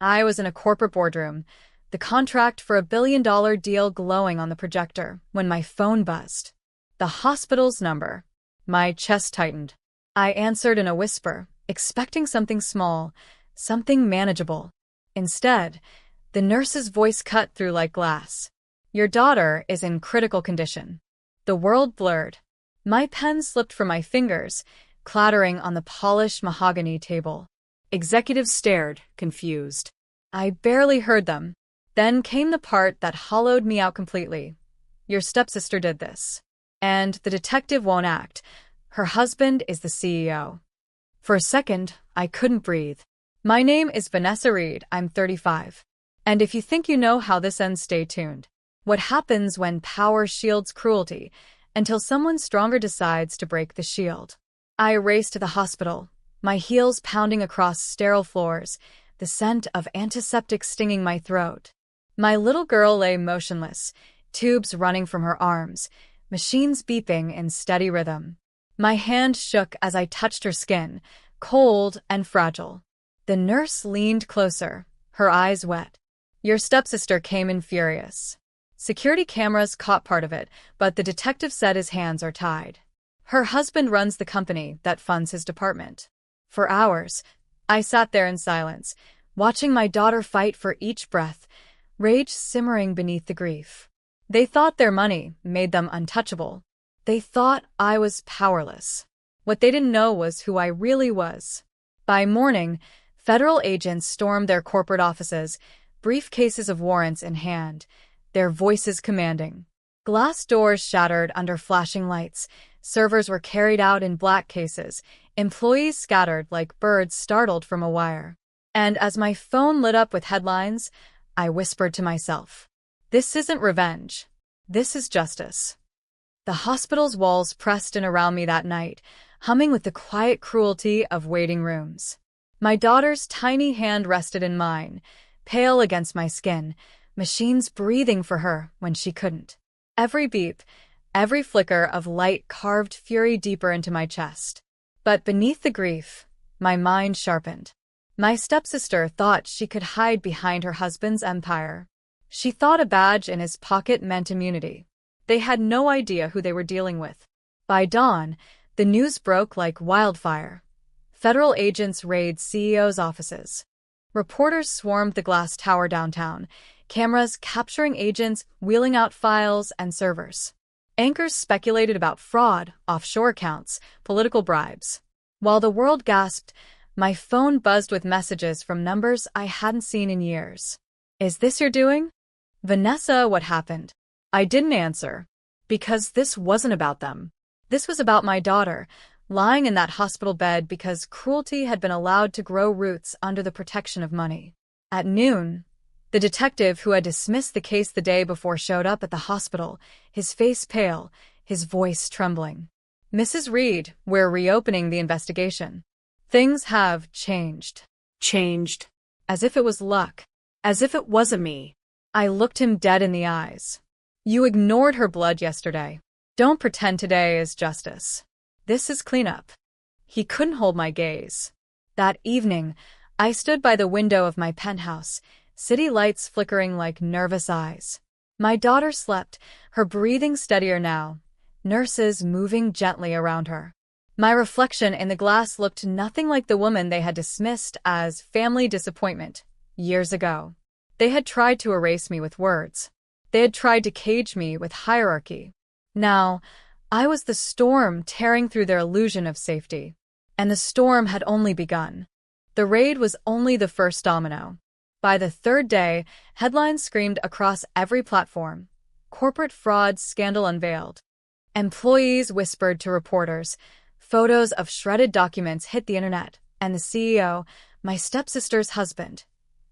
I was in a corporate boardroom, the contract for $1 billion deal glowing on the projector, when my phone buzzed. The hospital's number. My chest tightened. I answered in a whisper, expecting something small, something manageable. Instead, the nurse's voice cut through like glass. Your daughter is in critical condition. The world blurred. My pen slipped from my fingers, clattering on the polished mahogany table. Executives stared, confused. I barely heard them. Then came the part that hollowed me out completely. Your stepsister did this. And the detective won't act. Her husband is the CEO. For a second, I couldn't breathe. My name is Vanessa Reed. I'm 35. And if you think you know how this ends, stay tuned. What happens when power shields cruelty until someone stronger decides to break the shield? I raced to the hospital, my heels pounding across sterile floors, the scent of antiseptic stinging my throat. My little girl lay motionless, tubes running from her arms, machines beeping in steady rhythm. My hand shook as I touched her skin, cold and fragile. The nurse leaned closer, her eyes wet. Your stepsister came in furious. Security cameras caught part of it, but the detective said his hands are tied. Her husband runs the company that funds his department. For hours, I sat there in silence, watching my daughter fight for each breath, rage simmering beneath the grief. They thought their money made them untouchable. They thought I was powerless. What they didn't know was who I really was. By morning, federal agents stormed their corporate offices, briefcases of warrants in hand, their voices commanding. Glass doors shattered under flashing lights, servers were carried out in black cases, employees scattered like birds startled from a wire. And as my phone lit up with headlines, I whispered to myself, this isn't revenge. This is justice. The hospital's walls pressed in around me that night, humming with the quiet cruelty of waiting rooms. My daughter's tiny hand rested in mine, pale against my skin, machines breathing for her when she couldn't. Every beep, every flicker of light carved fury deeper into my chest. But beneath the grief, my mind sharpened. My stepsister thought she could hide behind her husband's empire. She thought a badge in his pocket meant immunity. They had no idea who they were dealing with. By dawn, the news broke like wildfire. Federal agents raided CEOs' offices. Reporters swarmed the glass tower downtown, cameras capturing agents wheeling out files and servers. Anchors speculated about fraud, offshore accounts, political bribes. While the world gasped, my phone buzzed with messages from numbers I hadn't seen in years. Is this your doing? Vanessa, what happened? I didn't answer. Because this wasn't about them. This was about my daughter, lying in that hospital bed because cruelty had been allowed to grow roots under the protection of money. At noon, the detective who had dismissed the case the day before showed up at the hospital, his face pale, his voice trembling. Mrs. Reed, we're reopening the investigation. Things have changed. Changed. As if it was luck. As if it wasn't me. I looked him dead in the eyes. You ignored her blood yesterday. Don't pretend today is justice. This is cleanup. He couldn't hold my gaze. That evening, I stood by the window of my penthouse, city lights flickering like nervous eyes. My daughter slept, her breathing steadier now, nurses moving gently around her. My reflection in the glass looked nothing like the woman they had dismissed as family disappointment years ago. They had tried to erase me with words. They had tried to cage me with hierarchy. Now, I was the storm tearing through their illusion of safety. And the storm had only begun. The raid was only the first domino. By the third day, headlines screamed across every platform. Corporate fraud scandal unveiled. Employees whispered to reporters. Photos of shredded documents hit the internet, and the CEO, my stepsister's husband,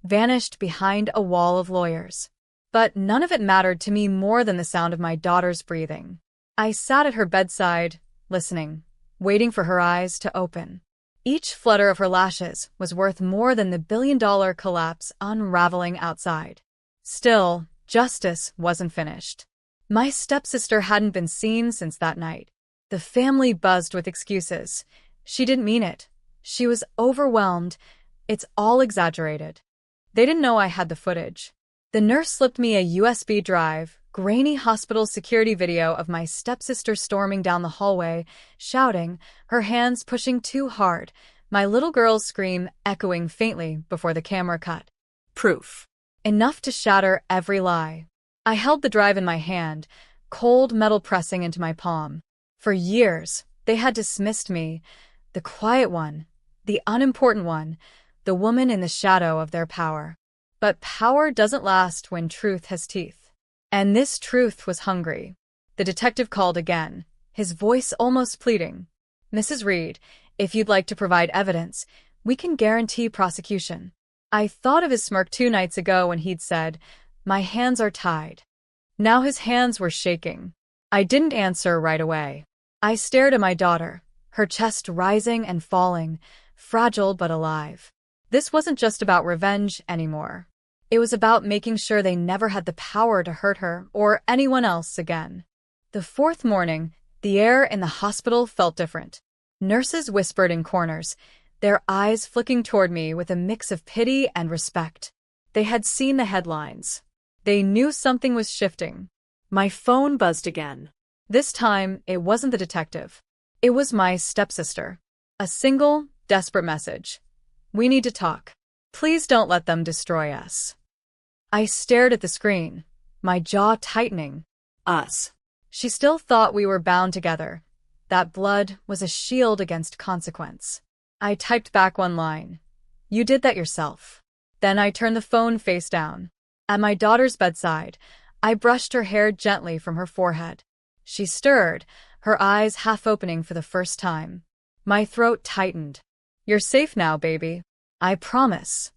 vanished behind a wall of lawyers. But none of it mattered to me more than the sound of my daughter's breathing. I sat at her bedside, listening, waiting for her eyes to open. Each flutter of her lashes was worth more than the billion-dollar collapse unraveling outside. Still, justice wasn't finished. My stepsister hadn't been seen since that night. The family buzzed with excuses. She didn't mean it. She was overwhelmed. It's all exaggerated. They didn't know I had the footage. The nurse slipped me a USB drive, grainy hospital security video of my stepsister storming down the hallway, shouting, her hands pushing too hard, my little girl's scream echoing faintly before the camera cut. Proof. Enough to shatter every lie. I held the drive in my hand, cold metal pressing into my palm. For years, they had dismissed me, the quiet one, the unimportant one, the woman in the shadow of their power. But power doesn't last when truth has teeth. And this truth was hungry. The detective called again, his voice almost pleading. Mrs. Reed, if you'd like to provide evidence, we can guarantee prosecution. I thought of his smirk 2 nights ago when he'd said, my hands are tied. Now his hands were shaking. I didn't answer right away. I stared at my daughter, her chest rising and falling, fragile but alive. This wasn't just about revenge anymore. It was about making sure they never had the power to hurt her or anyone else again. The 4th morning, the air in the hospital felt different. Nurses whispered in corners, their eyes flicking toward me with a mix of pity and respect. They had seen the headlines. They knew something was shifting. My phone buzzed again. This time, it wasn't the detective. It was my stepsister. A single, desperate message. We need to talk. Please don't let them destroy us. I stared at the screen, my jaw tightening. Us. She still thought we were bound together. That blood was a shield against consequence. I typed back one line. You did that yourself. Then I turned the phone face down. At my daughter's bedside, I brushed her hair gently from her forehead. She stirred, her eyes half opening for the first time. My throat tightened. You're safe now, baby. I promise.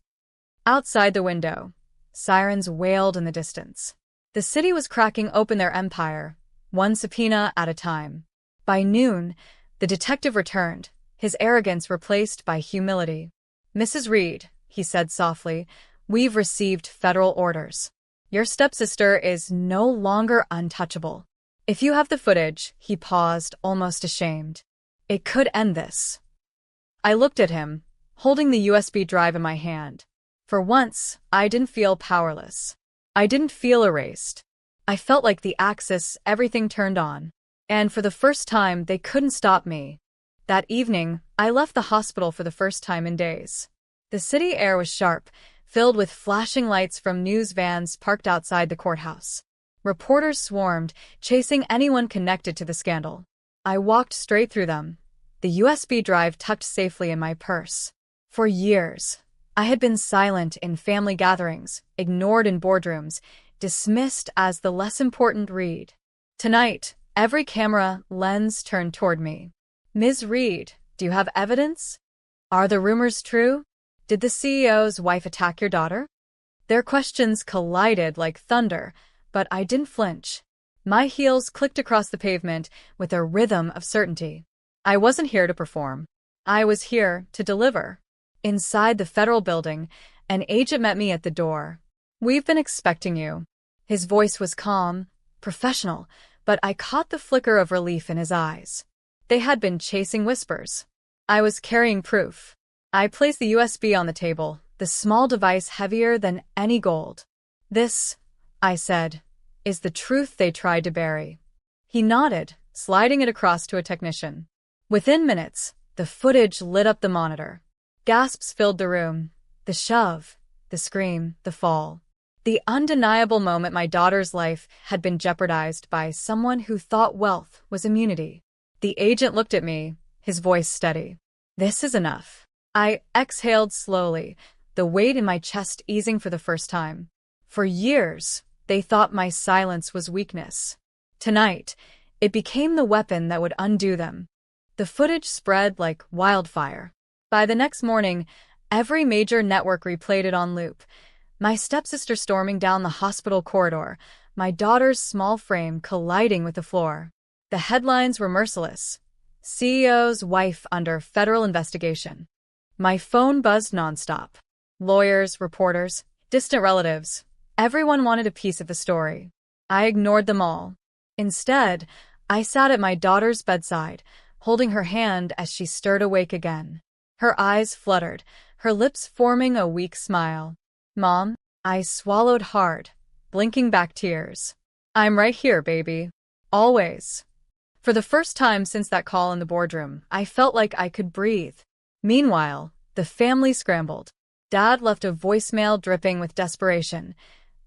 Outside the window, sirens wailed in the distance. The city was cracking open their empire, one subpoena at a time. By noon, the detective returned, his arrogance replaced by humility. Mrs. Reed, he said softly, we've received federal orders. Your stepsister is no longer untouchable. If you have the footage, he paused, almost ashamed. It could end this. I looked at him, holding the USB drive in my hand. For once, I didn't feel powerless. I didn't feel erased. I felt like the axis everything turned on. And for the first time, they couldn't stop me. That evening, I left the hospital for the first time in days. The city air was sharp, filled with flashing lights from news vans parked outside the courthouse. Reporters swarmed, chasing anyone connected to the scandal. I walked straight through them, the USB drive tucked safely in my purse. For years, I had been silent in family gatherings, ignored in boardrooms, dismissed as the less important Reed. Tonight, every camera lens turned toward me. Ms. Reed, do you have evidence? Are the rumors true? Did the CEO's wife attack your daughter? Their questions collided like thunder, but I didn't flinch. My heels clicked across the pavement with a rhythm of certainty. I wasn't here to perform. I was here to deliver. Inside the federal building, an agent met me at the door. We've been expecting you. His voice was calm, professional, but I caught the flicker of relief in his eyes. They had been chasing whispers. I was carrying proof. I placed the USB on the table, the small device heavier than any gold. This, I said, is the truth they tried to bury. He nodded, sliding it across to a technician. Within minutes, the footage lit up the monitor. Gasps filled the room. The shove, the scream, the fall. The undeniable moment my daughter's life had been jeopardized by someone who thought wealth was immunity. The agent looked at me, his voice steady. This is enough. I exhaled slowly, the weight in my chest easing for the first time. For years, they thought my silence was weakness. Tonight, it became the weapon that would undo them. The footage spread like wildfire. By the next morning, every major network replayed it on loop. My stepsister storming down the hospital corridor, my daughter's small frame colliding with the floor. The headlines were merciless. CEO's wife under federal investigation. My phone buzzed nonstop. Lawyers, reporters, distant relatives. Everyone wanted a piece of the story. I ignored them all. Instead, I sat at my daughter's bedside, holding her hand as she stirred awake again. Her eyes fluttered, her lips forming a weak smile. Mom, I swallowed hard, blinking back tears. I'm right here, baby. Always. For the first time since that call in the boardroom, I felt like I could breathe. Meanwhile, the family scrambled. Dad left a voicemail dripping with desperation.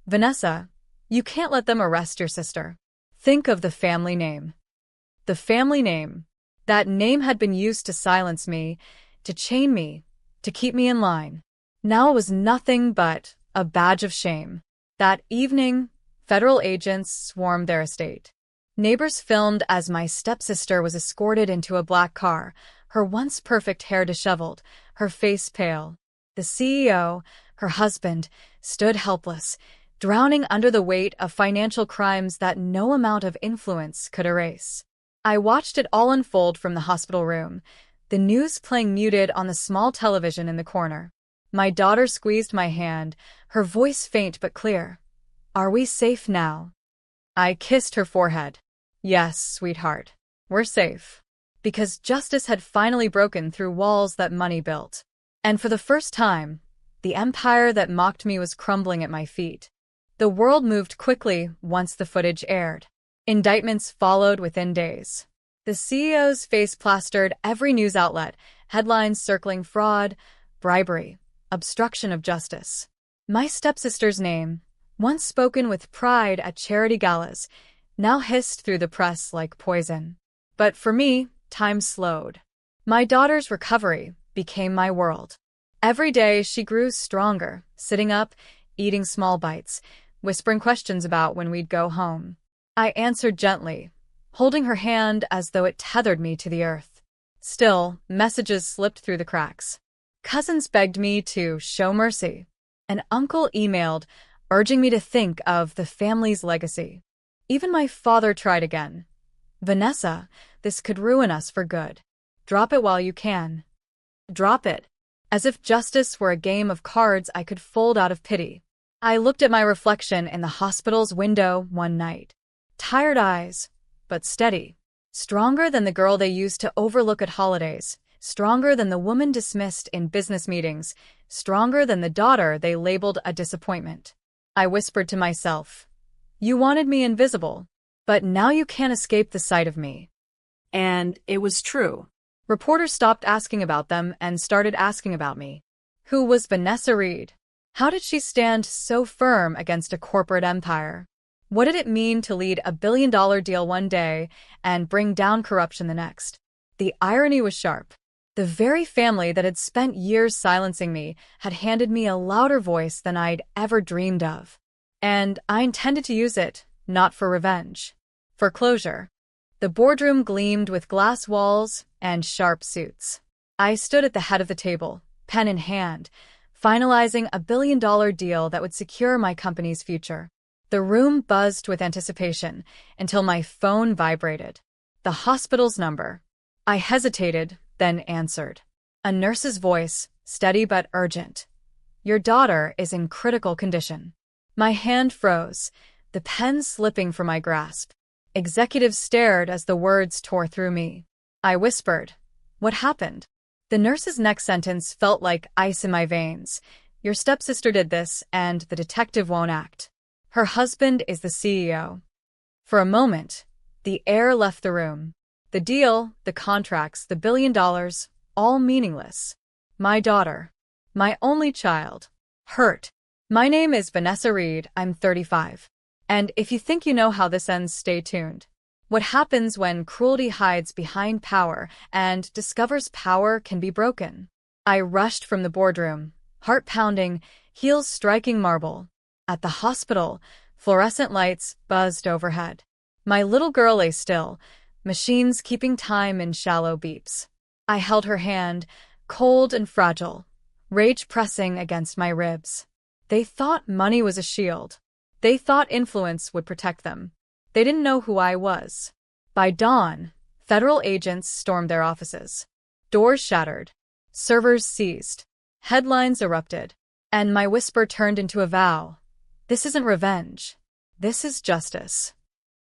Vanessa, you can't let them arrest your sister. Think of the family name. The family name. That name had been used to silence me, to chain me, to keep me in line. Now it was nothing but a badge of shame. That evening, federal agents swarmed their estate. Neighbors filmed as my stepsister was escorted into a black car, her once perfect hair disheveled, her face pale. The CEO, her husband, stood helpless, drowning under the weight of financial crimes that no amount of influence could erase. I watched it all unfold from the hospital room, the news playing muted on the small television in the corner. My daughter squeezed my hand, her voice faint but clear. Are we safe now? I kissed her forehead. Yes, sweetheart. We're safe. Because justice had finally broken through walls that money built. And for the first time, the empire that mocked me was crumbling at my feet. The world moved quickly once the footage aired. Indictments followed within days. The CEO's face plastered every news outlet, headlines circling fraud, bribery, obstruction of justice. My stepsister's name, once spoken with pride at charity galas, now hissed through the press like poison. But for me, time slowed. My daughter's recovery became my world. Every day she grew stronger, sitting up, eating small bites, whispering questions about when we'd go home. I answered gently, holding her hand as though it tethered me to the earth. Still, messages slipped through the cracks. Cousins begged me to show mercy. An uncle emailed, urging me to think of the family's legacy. Even my father tried again. Vanessa, this could ruin us for good. Drop it while you can. Drop it. As if justice were a game of cards I could fold out of pity. I looked at my reflection in the hospital's window one night. Tired eyes, but steady. Stronger than the girl they used to overlook at holidays. Stronger than the woman dismissed in business meetings. Stronger than the daughter they labeled a disappointment. I whispered to myself, "You wanted me invisible, but now you can't escape the sight of me." And it was true. Reporters stopped asking about them and started asking about me. Who was Vanessa Reed? How did she stand so firm against a corporate empire? What did it mean to lead a billion-dollar deal one day and bring down corruption the next? The irony was sharp. The very family that had spent years silencing me had handed me a louder voice than I'd ever dreamed of. And I intended to use it, not for revenge. For closure. The boardroom gleamed with glass walls and sharp suits. I stood at the head of the table, pen in hand, finalizing a billion-dollar deal that would secure my company's future. The room buzzed with anticipation until my phone vibrated. The hospital's number. I hesitated, then answered. A nurse's voice, steady but urgent. Your daughter is in critical condition. My hand froze, the pen slipping from my grasp. Executives stared as the words tore through me. I whispered, "What happened?" The nurse's next sentence felt like ice in my veins. Your stepsister did this, and the detective won't act. Her husband is the CEO. For a moment, the air left the room. The deal, the contracts, the $1 billion, all meaningless. My daughter. My only child. Hurt. My name is Vanessa Reed, I'm 35. And if you think you know how this ends, stay tuned. What happens when cruelty hides behind power and discovers power can be broken? I rushed from the boardroom, heart pounding, heels striking marble. At the hospital, fluorescent lights buzzed overhead. My little girl lay still, machines keeping time in shallow beeps. I held her hand, cold and fragile, rage pressing against my ribs. They thought money was a shield. They thought influence would protect them. They didn't know who I was. By dawn, federal agents stormed their offices. Doors shattered. Servers seized. Headlines erupted. And my whisper turned into a vow. This isn't revenge. This is justice.